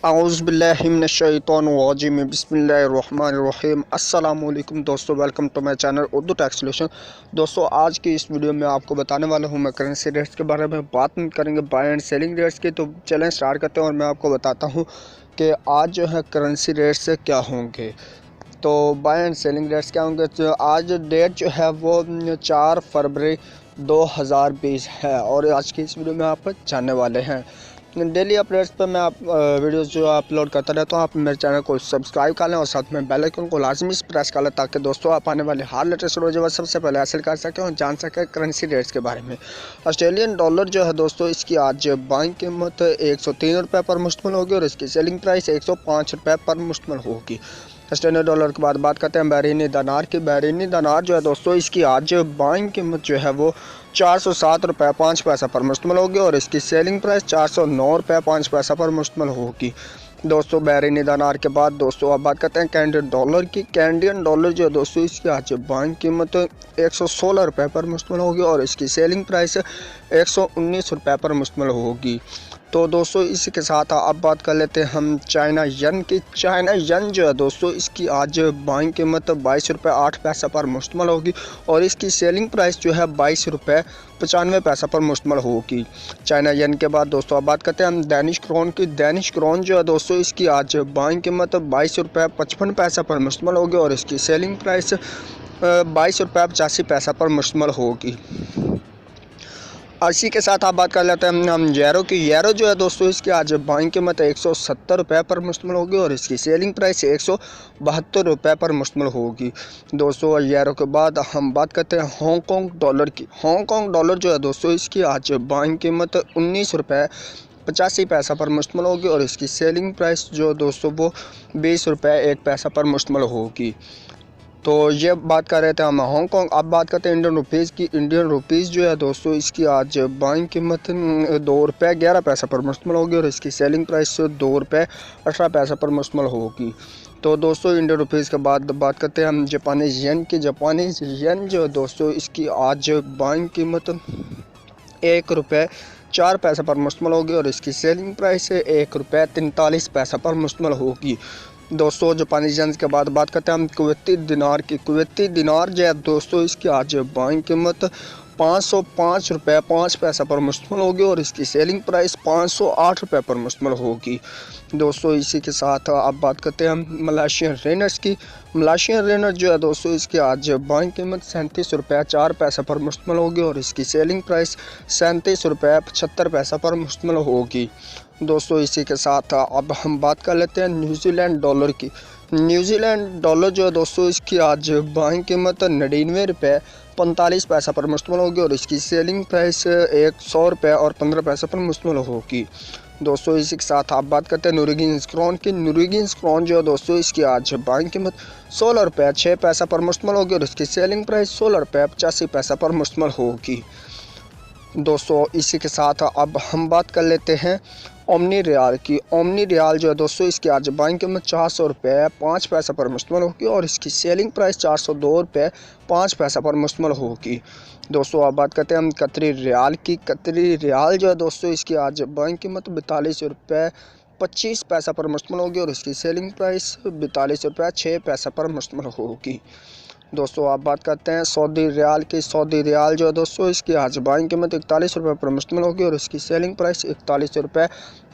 आऊज़ुबिल्लाहिमिनश्शैतानिर्रजीम बिस्मिल्लाहिर्रहमानिर्रहीम। अस्सलामुअलैकुम दोस्तों, welcome to my channel Urdu tax solution. दोस्तों, आज की इस वीडियो में आपको बताने वाला हूं मैं करेंसी रेट्स के बारे में बात करेंगे, बाय एंड सेलिंग रेट्स की। तो चलें स्टार्ट करते हैं और मैं आपको बताता हूं कि आज जो है करेंसी रेट्स क्या होंगे। तो बाय एंड सेलिंग रेट्स क्या होंगे। तो आज डेट जो है वो 4 फरवरी 2020 है और आज की इस वीडियो में आप जानने वाले हैं। डेली अपडेट्स पर मैं आप वीडियोस जो अपलोड करता रहता हूँ। आप मेरे चैनल को सब्सक्राइब कर लें और साथ में बेल आइकन को लाजमी प्रेस कर लें ताकि दोस्तों आप आने वाले हर लेटेस्ट वीडियो सबसे पहले हासिल कर सकें और जान सकें करेंसी रेट्स के बारे में। ऑस्ट्रेलियन डॉलर जो है दोस्तों, इसकी आज बाइंग कीमत 103 रुपये पर मुश्तमिल होगी और इसकी सेलिंग प्राइस 105 रुपये पर मुश्तमिल होगी। ऑस्ट्रेलियन डॉलर के बाद बात करते हैं बहरीनी दिनार की। बहरीनी दिनार जो है दोस्तों, इसकी आज बाइंग कीमत जो है वो 407 रुपये 5 पैसा पर मुश्तमिल होगी और इसकी सेलिंग प्राइस 409 रुपये 5 पैसा पर मुश्तमिल होगी। दोस्तों, बहरीनी दिनार के बाद दोस्तों अब बात करते हैं कैनेडियन डॉलर की। कैनेडियन डॉलर जो है दोस्तों, इसकी आज बाइंग कीमत 116 रुपये पर मुश्तमिल होगी और इसकी सेलिंग प्राइस 119 रुपये पर मुश्तमिल होगी। तो दोस्तों, इसी के साथ अब बात कर लेते हैं हम चाइना यन की। चाइना यन जो है दोस्तों, इसकी आज बाइंग कीमत 22 रुपये 8 पैसा पर मुश्तमिल होगी और इसकी सेलिंग प्राइस जो है 22 रुपये 95 पैसा पर मुश्तमिल होगी। चाइना यन के बाद दोस्तों अब बात करते हैं हम डैनिश क्रोन की। डैनिश क्रोन जो है दोस्तों, इसकी आज बाइंग कीमत 22 रुपये 55 पैसा पर मुश्तमिल होगी और इसकी सेलिंग प्राइस 22 रुपये 85 पैसा पर मुश्तमिल होगी। इसी के साथ आप बात कर लेते हैं हम यूरो की। यूरो जो है दोस्तों, इसकी आज बाइंग कीमत 170 रुपये पर मुश्तमिल होगी और इसकी सेलिंग प्राइस 172 रुपये पर मुश्तमिल होगी। दोस्तों, यूरो के बाद हम बात करते हैं हांगकॉन्ग डॉलर की। हांगकॉन्ग डॉलर जो है दोस्तों, इसकी आज बाइंग कीमत 19 रुपये 85 पैसा पर मुश्तमिल होगी और इसकी सेलिंग प्राइस जो दोस्तों वो 20 रुपये 1 पैसा पर मुश्तमिल होगी। तो ये बात कर रहे थे हम हांगकॉन्ग। अब बात करते हैं इंडियन रुपीज़ की। इंडियन रुपीज़ जो है दोस्तों, इसकी आज बाइंग कीमत 2 रुपये 11 पैसा पर मुश्तमिल होगी और इसकी सेलिंग प्राइस 2 रुपये 18 पैसा पर मुश्तमिल होगी। तो दोस्तों, इंडियन रुपीज़ के बाद बात करते हैं हम जापानीज़ येन की। जापानीज़ येन जो है दोस्तों, इसकी आज बाइंग कीमत 1 रुपये 4 पैसा पर मुश्तमिल होगी और इसकी सेलिंग प्राइस 1 रुपये 43 पैसा पर मुश्तमिल होगी। दोस्तों, जापानी येन के बाद बात करते हैं हम कुवैती दिनार की। कुवैती दिनार जो है दोस्तों, इसकी आज बाइंग कीमत 505 रुपये 5 पैसा पर मुश्तमिल होगी और इसकी सेलिंग प्राइस 508 रुपये पर मुश्तमिल होगी। दोस्तों, इसी के साथ अब बात करते हैं हम मलेशियन रिनर्स की। मलेशियन रिनर जो है दोस्तों, इसकी आज बाइंग कीमत 37 रुपये 4 पैसा पर मुश्तमिल होगी और इसकी सेलिंग प्राइस 37 रुपये 75 पैसा पर मुश्तमिल होगी। दोस्तों, इसी के साथ अब हम बात कर लेते हैं न्यूजीलैंड डॉलर की। न्यूजीलैंड डॉलर जो है दोस्तों, इसकी आज बाइंग कीमत 99 रुपये 45 पैसा पर मुश्तमिल होगी और इसकी सेलिंग प्राइस 100 रुपये और 15 पैसा पर मुश्तमिल होगी। दोस्तों, इसी के साथ आप बात करते हैं नॉर्वेजियन क्रोन की। नॉर्वेजियन क्रोन जो है दोस्तों, इसकी आज बाइंग कीमत 16 रुपये 6 पैसा पर मुश्तमिल होगी और इसकी सेलिंग प्राइस 16 रुपये 85 पैसा पर मुश्तमिल होगी। दोस्तों, इसी के साथ अब हम बात कर लेते हैं ओमनी रियाल की। ओमनी रियाल जो है दोस्तों, इसकी आज बाइंग कीमत 400 रुपये 5 पैसा पर मुश्तमिल होगी और इसकी सेलिंग प्राइस 402 रुपये 5 पैसा पर मुश्तमिल होगी। दोस्तों, अब बात करते हैं हम कतरी रियाल की। कतरी रियाल जो है दोस्तों, इसकी आज बाइंग कीमत 42 रुपये 25 पैसा पर मुश्तमिल होगी और इसकी सेलिंग प्राइस 42 रुपये 6 पैसा पर मुश्तमिल होगी। दोस्तों, आप बात करते हैं सऊदी रियाल की। सऊदी रियाल जो है दोस्तों, इसकी आज बाइंग कीमत 41 रुपये पर मुश्तमिल होगी और इसकी सेलिंग प्राइस 41 रुपये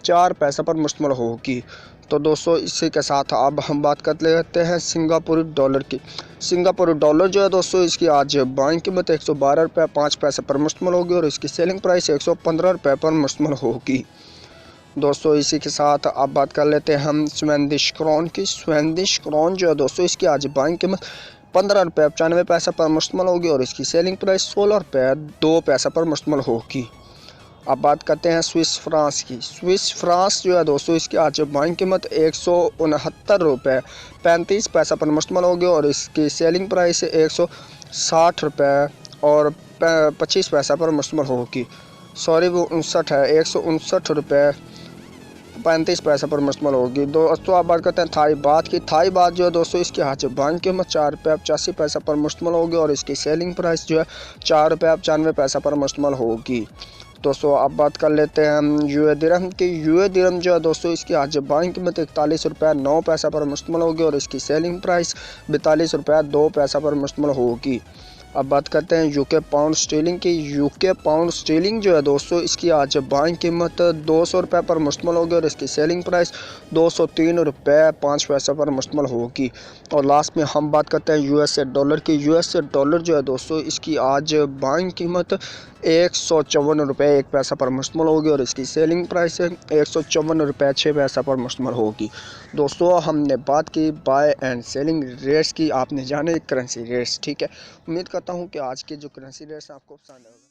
4 पैसा पर मुश्तमिल होगी। तो दोस्तों, इसी के साथ अब हम बात कर लेते हैं सिंगापुरी डॉलर की। सिंगापुरी डॉलर जो है दोस्तों, इसकी आज बाइंग कीमत 112 रुपये 5 पैसा पर मुश्तमिल होगी और इसकी सेलिंग प्राइस 115 रुपये पर मुश्तमिल होगी। दोस्तों, इसी के साथ अब बात कर लेते हैं हम स्वीडिश क्रोन की। स्वीडिश क्रोन जो है दोस्तों, इसकी आज बाइंग कीमत 15 रुपये 95 पैसा पर मुश्तमिल होगी और इसकी सेलिंग प्राइस 16 रुपये 2 पैसा पर मुश्तमिल होगी। अब बात करते हैं स्विस फ्रांस की। स्विस फ्रांस जो है दोस्तों, इसकी आज बाइंग कीमत 169 रुपये 35 पैसा पर मुश्तमिल होगी और इसकी सेलिंग प्राइस 160 रुपये और 25 पैसा पर मुश्तमिल होगी। सॉरी, वो 59 है, 159 रुपये 35 पैसा पर मुश्तमिल होगी। दोस्तों, आप बात करते हैं थाई बात की। थाई बात जो है दोस्तों, इसकी आज बाइंग कीमत 4 रुपये 85 पैसा पर मुश्तमिल होगी और इसकी सेलिंग प्राइस जो है 4 रुपये 95 पैसा पर मुश्तमिल होगी। दोस्तों अब बात कर लेते हैं हम यूए दिरहम की। यूए दिरहम जो है दोस्तों इसकी आज बाइंग कीमत 41 रुपये 9 पैसा पर मुश्तमिल होगी और इसकी सेलिंग प्राइस 42 रुपये 2 पैसा पर मुश्तमिल होगी। अब बात करते हैं यूके पाउंड स्टीलिंग की। यूके पाउंड स्टीलिंग जो है दोस्तों इसकी आज बाइंग कीमत 200 रुपये पर मुश्तमिल होगी और इसकी सेलिंग प्राइस 203 रुपये 5 पैसा पर मुश्तमिल होगी। और लास्ट में हम बात करते हैं यूएसए डॉलर की। यूएसए डॉलर जो है दोस्तों इसकी आज बाइंग कीमत 154 रुपये 1 पैसा पर मुश्तमिल होगी और इसकी सेलिंग प्राइस 154 रुपये 6 पैसा पर मुश्तमिल होगी। दोस्तों हमने बात की बाय एंड सेलिंग रेट्स की, आपने जाने करेंसी रेट्स। ठीक है, उम्मीद करता हूँ कि आज के जो करेंसी रेट्स आपको पसंद आएगा।